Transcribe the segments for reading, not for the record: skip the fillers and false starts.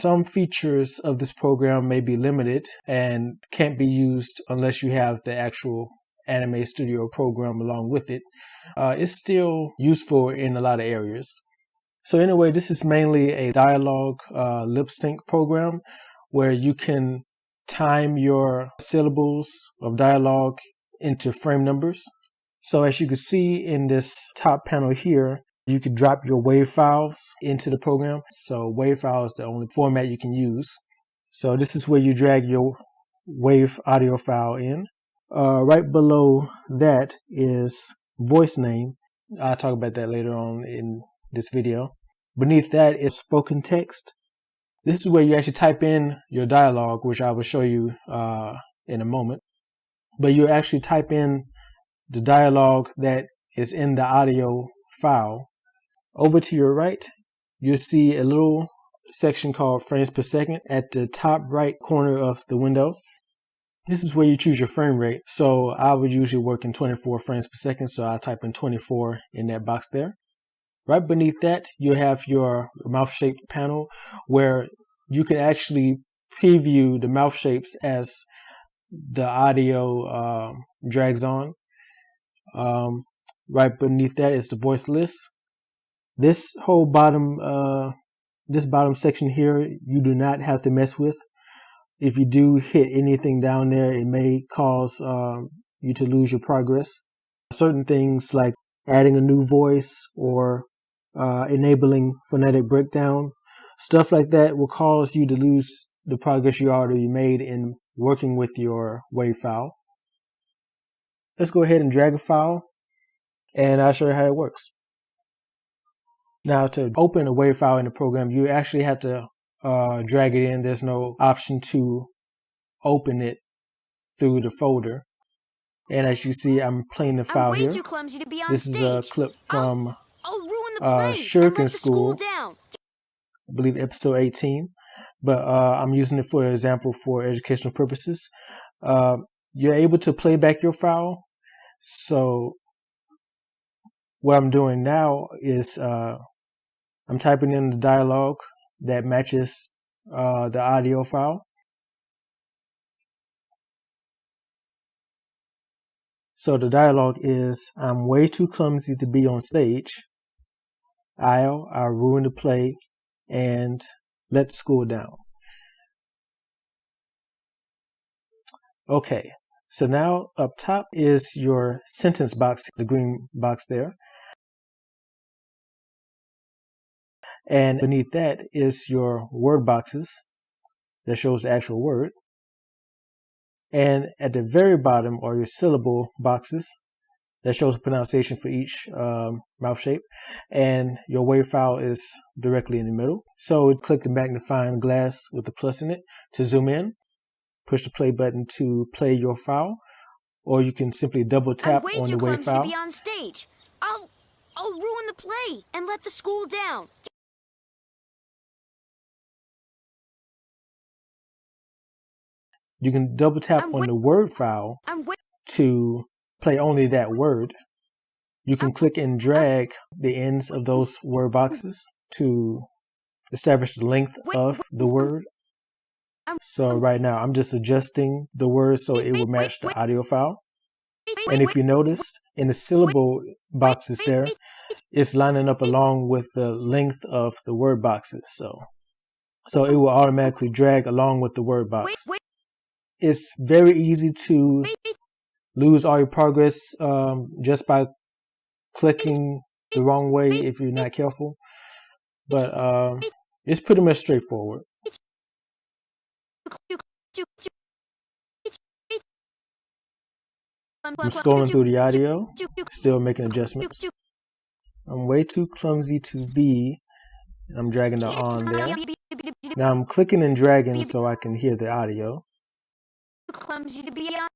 some features of this program may be limited and can't be used unless you have the actual Anime Studio program along with it. It's still useful in a lot of areas. So anyway, this is mainly a dialogue lip-sync program where you can time your syllables of dialogue into frame numbers. So as you can see in this top panel here, you could drop your WAV files into the program. So WAV file is the only format you can use. So this is where you drag your WAV audio file in. Right below that is voice name. I'll talk about that later on in this video. Beneath that is spoken text. This is where you actually type in your dialogue, which I will show you in a moment. But you actually type in the dialogue that is in the audio file. Over to your right, you'll see a little section called frames per second at the top right corner of the window. This is where you choose your frame rate. So I would usually work in 24 frames per second, so I'll type in 24 in that box there. Right beneath that, you have your mouth shape panel where you can actually preview the mouth shapes as the audio drags on. Right beneath that is the voice list. This whole bottom section here, you do not have to mess with. If you do hit anything down there, it may cause you to lose your progress. Certain things like adding a new voice or enabling phonetic breakdown, stuff like that will cause you to lose the progress you already made in working with your WAV file. Let's go ahead and drag a file and I'll show you how it works. Now to open a WAV file in the program, you actually have to drag it in. There's no option to open it through the folder. And as you see, I'm playing the file here. This is a clip from Shuriken School, I believe episode 18. But I'm using it for example for educational purposes. You're able to play back your file. So what I'm doing now is I'm typing in the dialogue that matches the audio file. So the dialogue is, I'm way too clumsy to be on stage. I'll ruin the play and let the school down. Okay, so now up top is your sentence box, the green box there. And beneath that is your word boxes that shows the actual word. And at the very bottom are your syllable boxes that shows the pronunciation for each mouth shape. And your WAV file is directly in the middle. So click the magnifying glass with the plus in it to zoom in. Push the play button to play your file. Or you can simply double tap on the WAV file. To be on stage. I'll ruin the play and let the school down. You can double tap on the word file to play only that word. You can click and drag the ends of those word boxes to establish the length of the word. So right now I'm just adjusting the word so it will match the audio file. And if you noticed in the syllable boxes there, it's lining up along with the length of the word boxes. So it will automatically drag along with the word box. It's very easy to lose all your progress just by clicking the wrong way if you're not careful. But it's pretty much straightforward. I'm scrolling through the audio, still making adjustments. I'm way too clumsy to be. I'm dragging the on there. Now I'm clicking and dragging so I can hear the audio. Clumsy to be on.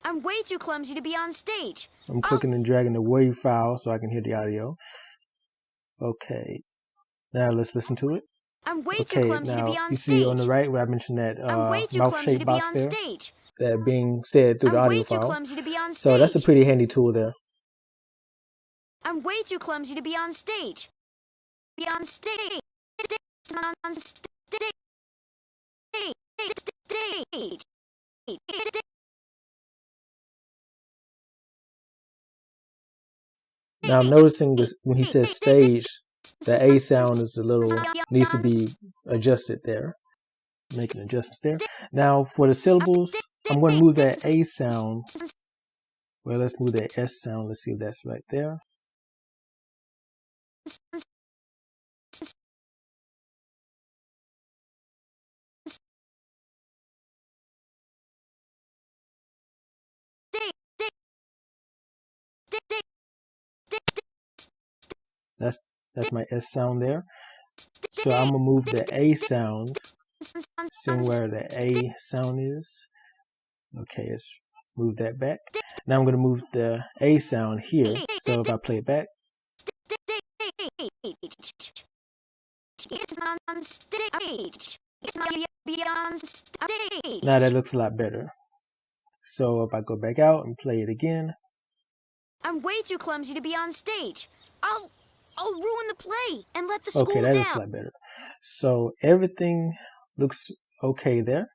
I'm way too clumsy to be on stage. I'm clicking and dragging the Wav file so I can hear the audio. Okay, now let's listen to it. I'm way too clumsy to be on you stage. see on the right where I mentioned that I'm way too mouth clumsy shape to be box on there, stage. that being said through the I'm audio way too file. clumsy to be on stage. So that's a pretty handy tool there. I'm way too clumsy to be on stage. Be on stage. On stage. Now I'm noticing this when he says stage, the A sound is needs to be adjusted there. Making adjustments there. Now for the syllables, I'm going to move that A sound. Well, let's move that S sound. Let's see if that's right there. That's my S sound there. So I'm gonna move the A sound, seeing where the A sound is. Okay, let's move that back. Now I'm gonna move the A sound here. So if I play it back, now that looks a lot better. So if I go back out and play it again, I'm way too clumsy to be on stage. I'll ruin the play and let the school down. Okay, that looks a lot better. So everything looks okay there.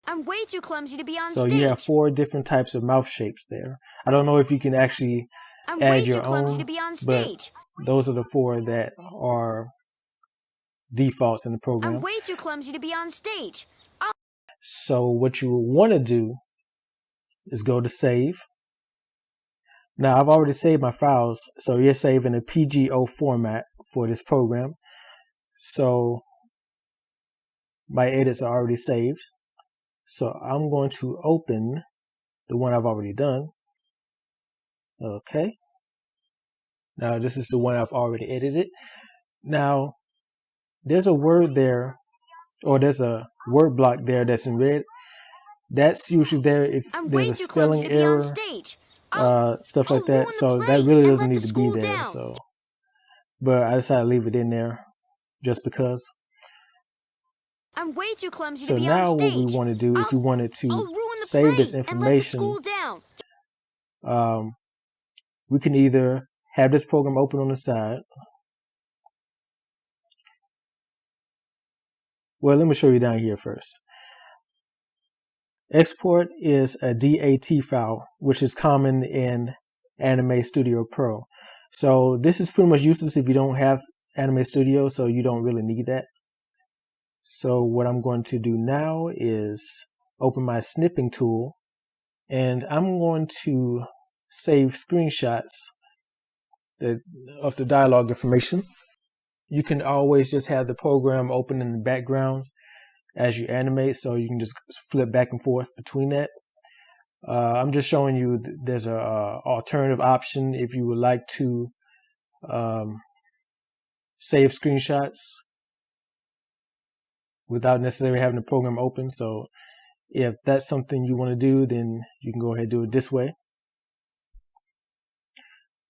I'm way too clumsy to be on stage. So you have 4 different types of mouth shapes there. I don't know if you can actually add your own, but those are the 4 that are defaults in the program. I'm way too clumsy to be on stage. So what you want to do is go to save. Now I've already saved my files, so you're saving a PGO format for this program. So my edits are already saved. So I'm going to open the one I've already done. Okay. Now this is the one I've already edited. Now there's a word there, or there's a word block there that's in red. That's usually there if there's a spelling error, stuff like that. So that really doesn't need to be there. So, but I decided to leave it in there just because. I'm way too clumsy to be on stage. So now what we want to do, if we wanted to save this information, we can either have this program open on the side. Well, let me show you down here first. Export is a DAT file, which is common in Anime Studio Pro. So this is pretty much useless if you don't have Anime Studio, so you don't really need that. So what I'm going to do now is open my snipping tool, and I'm going to save screenshots of the dialogue information. You can always just have the program open in the background as you animate, so you can just flip back and forth between that. I'm just showing you there's a alternative option if you would like to save screenshots without necessarily having the program open. So if that's something you want to do, then you can go ahead and do it this way.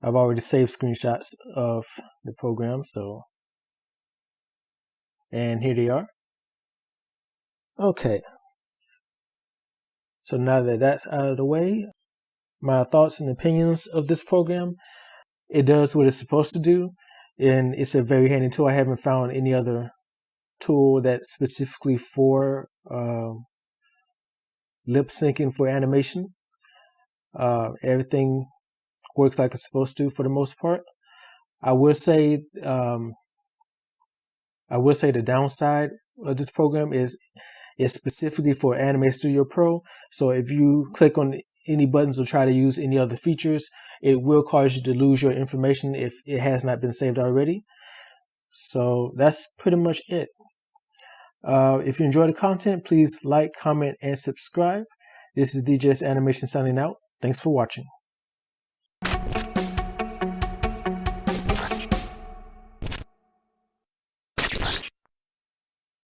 I've already saved screenshots of the program, and here they are. Okay. So now that that's out of the way, my thoughts and opinions of this program, it does what it's supposed to do, and it's a very handy tool. I haven't found any other tool that's specifically for lip syncing for animation. Everything works like it's supposed to for the most part. I will say the downside of this program is it's specifically for Anime Studio Pro. So if you click on any buttons or try to use any other features, it will cause you to lose your information if it has not been saved already. So that's pretty much it. If you enjoy the content, please like, comment, and subscribe. This is DJS Animation signing out. Thanks for watching.